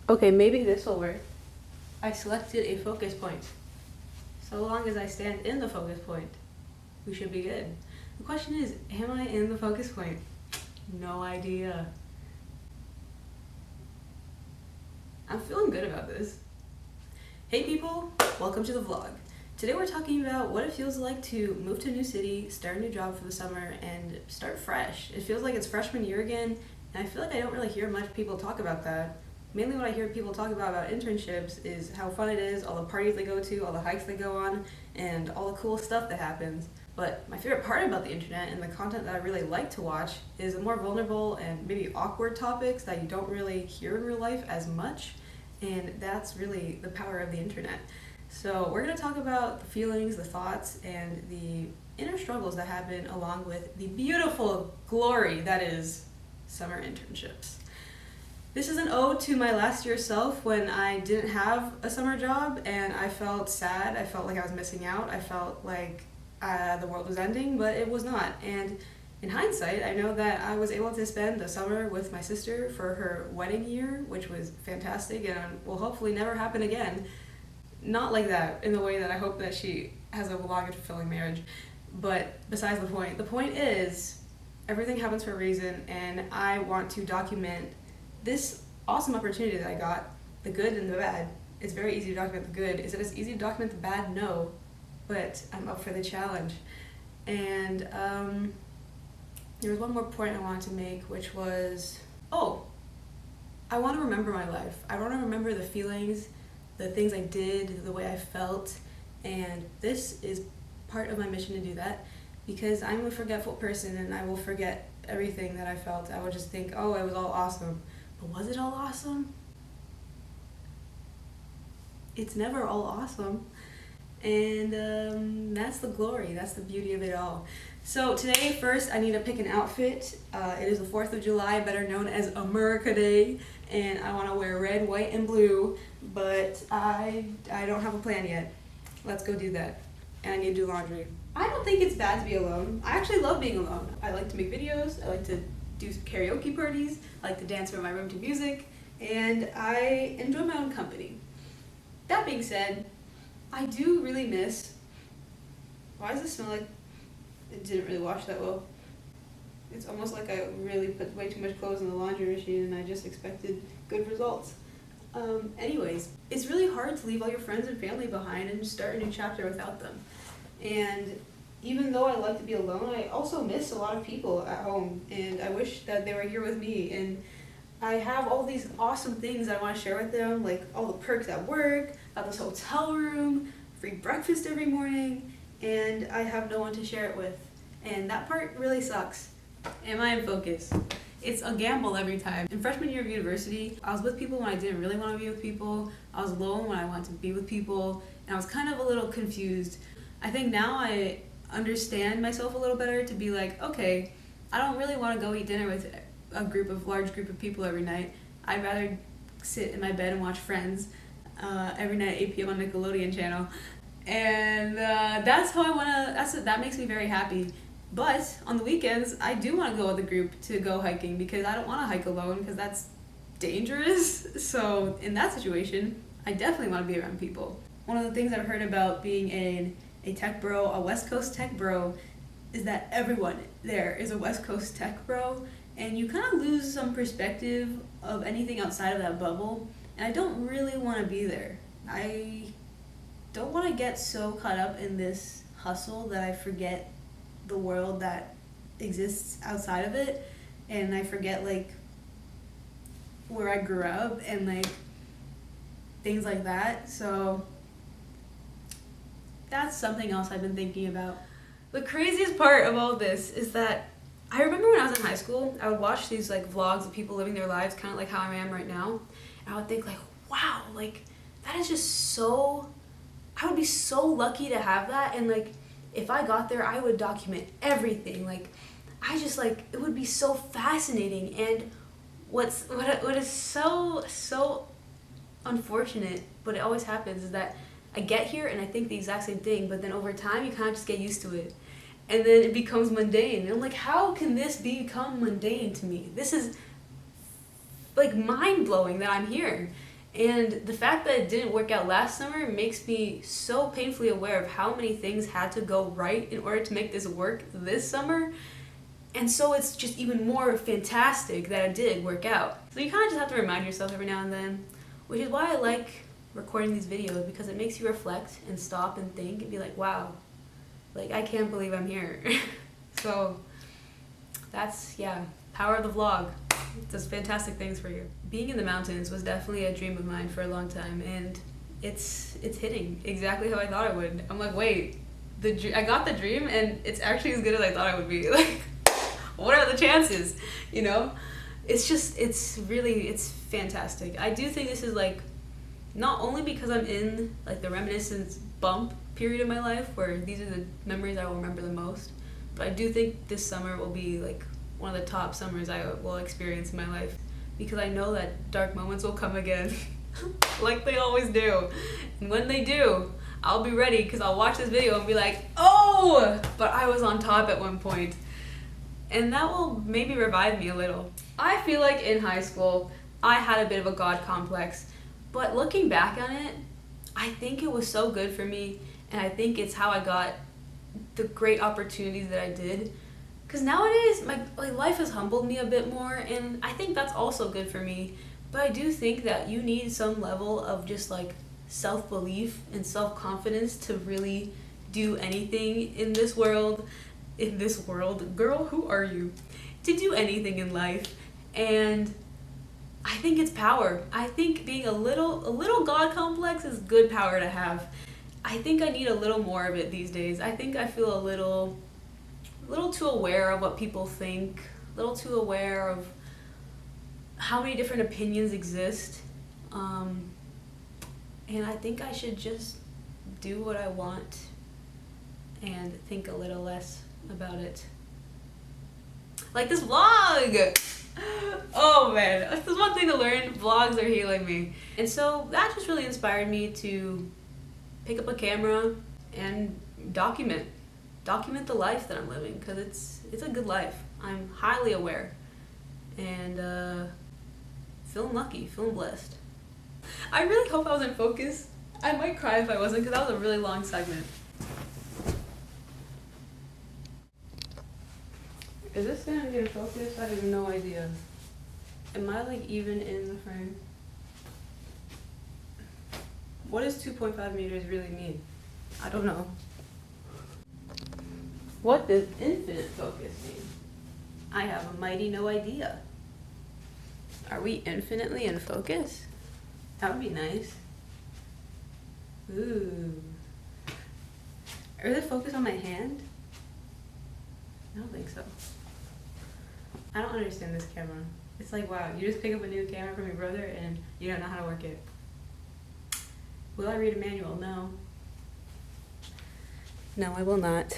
Okay, maybe this will work. I selected a focus point. So long as I stand in the focus point, we should be good. The question is, am I in the focus point? No idea. I'm feeling good about this. Hey people, welcome to the vlog. Today we're talking about what it feels like to move to a new city, start a new job for the summer, and start fresh. It feels like it's freshman year again, and I feel like I don't really hear much people talk about that. Mainly what I hear people talk about internships is how fun it is, all the parties they go to, all the hikes they go on, and all the cool stuff that happens. But my favorite part about the internet and the content that I really like to watch is the more vulnerable and maybe awkward topics that you don't really hear in real life as much, and that's really the power of the internet. So we're going to talk about the feelings, the thoughts, and the inner struggles that happen along with the beautiful glory that is summer internships. This is an ode to my last year self when I didn't have a summer job and I felt sad. I felt like I was missing out. I felt like the world was ending, but it was not. And in hindsight, I know that I was able to spend the summer with my sister for her wedding year, which was fantastic and will hopefully never happen again. Not like that, in the way that I hope that she has a long and fulfilling marriage. But besides the point. The point is, everything happens for a reason, and I want to document this awesome opportunity that I got, the good and the bad. It's very easy to document the good. Is it as easy to document the bad? No. But I'm up for the challenge. And there was one more point I wanted to make, which was, I want to remember my life. I want to remember the feelings, the things I did, the way I felt, and this is part of my mission to do that, because I'm a forgetful person and I will forget everything that I felt. I will just think, oh, it was all awesome. But was it all awesome? It's never all awesome. And that's the glory, that's the beauty of it all. So today, first, I need to pick an outfit. It is the 4th of July, better known as America Day, and I want to wear red, white, and blue, but I don't have a plan yet. Let's go do that. And I need to do laundry. I don't think it's bad to be alone. I actually love being alone. I like to make videos, I like to do karaoke parties, I like to dance around my room to music, and I enjoy my own company. That being said, I do really miss... Why does it smell like it didn't really wash that well? It's almost like I really put way too much clothes in the laundry machine and I just expected good results. Anyways, it's really hard to leave all your friends and family behind and start a new chapter without them. And even though I like to be alone, I also miss a lot of people at home, and I wish that they were here with me. And I have all these awesome things I want to share with them, like all the perks at work, got this hotel room, free breakfast every morning, and I have no one to share it with. And that part really sucks. Am I in focus? It's a gamble every time. In freshman year of university, I was with people when I didn't really want to be with people. I was alone when I wanted to be with people, and I was kind of a little confused. I think now I understand myself a little better to be like, okay, I don't really want to go eat dinner with a large group of people every night. I'd rather sit in my bed and watch Friends every night at 8 p.m. on Nickelodeon channel. And that's how I want to, that makes me very happy. But on the weekends, I do want to go with a group to go hiking because I don't want to hike alone because that's dangerous. So in that situation, I definitely want to be around people. One of the things I've heard about being a tech bro, a West Coast tech bro, is that everyone there is a West Coast tech bro, and you kind of lose some perspective of anything outside of that bubble, and I don't really want to be there. I don't want to get so caught up in this hustle that I forget the world that exists outside of it, and I forget like where I grew up and like things like that. So that's something else I've been thinking about. The craziest part of all this is that I remember when I was in high school, I would watch these like vlogs of people living their lives kind of like how I am right now, and I would think like, wow, like that is just so, I would be so lucky to have that. And like if I got there, I would document everything. Like I just like, it would be so fascinating. And what is so unfortunate, but it always happens, is that I get here and I think the exact same thing, but then over time you kind of just get used to it. And then it becomes mundane. And I'm like, how can this become mundane to me? This is like mind-blowing that I'm here. And the fact that it didn't work out last summer makes me so painfully aware of how many things had to go right in order to make this work this summer. And so it's just even more fantastic that it did work out. So you kind of just have to remind yourself every now and then, which is why I like recording these videos, because it makes you reflect and stop and think and be like, wow, like I can't believe I'm here. So that's, yeah, power of the vlog. It does fantastic things for you. Being in the mountains was definitely a dream of mine for a long time, and it's hitting exactly how I thought it would. I'm like, wait, I got the dream and it's actually as good as I thought it would be. Like, what are the chances? You know? It's really fantastic. I do think this is like, not only because I'm in like the reminiscence bump period of my life where these are the memories I will remember the most, but I do think this summer will be like one of the top summers I will experience in my life, because I know that dark moments will come again like they always do. And when they do, I'll be ready, because I'll watch this video and be like, oh, but I was on top at one point. And that will maybe revive me a little. I feel like in high school, I had a bit of a God complex, but looking back on it, I think it was so good for me, and I think it's how I got the great opportunities that I did. Because nowadays, my life has humbled me a bit more, and I think that's also good for me. But I do think that you need some level of just like self-belief and self-confidence to really do anything in this world. In this world, girl, who are you? To do anything in life. And I think it's power. I think being a little God complex is good power to have. I think I need a little more of it these days. I think I feel a little too aware of what people think, a little too aware of how many different opinions exist. And I think I should just do what I want and think a little less about it. Like this vlog! Oh man, that's one thing to learn. Vlogs are healing me. And so that just really inspired me to pick up a camera and document the life that I'm living, because it's a good life. I'm highly aware and feeling lucky, feeling blessed. I really hope I was in focus. I might cry if I wasn't, because that was a really long segment. Is this gonna get in focus? I have no idea. Am I like even in the frame? What does 2.5 meters really mean? I don't know. What does infinite focus mean? I have a mighty no idea. Are we infinitely in focus? That would be nice. Ooh. Is it focus on my hand? I don't think so. I don't understand this camera. It's like, wow, you just pick up a new camera from your brother and you don't know how to work it. Will I read a manual? No. No, I will not.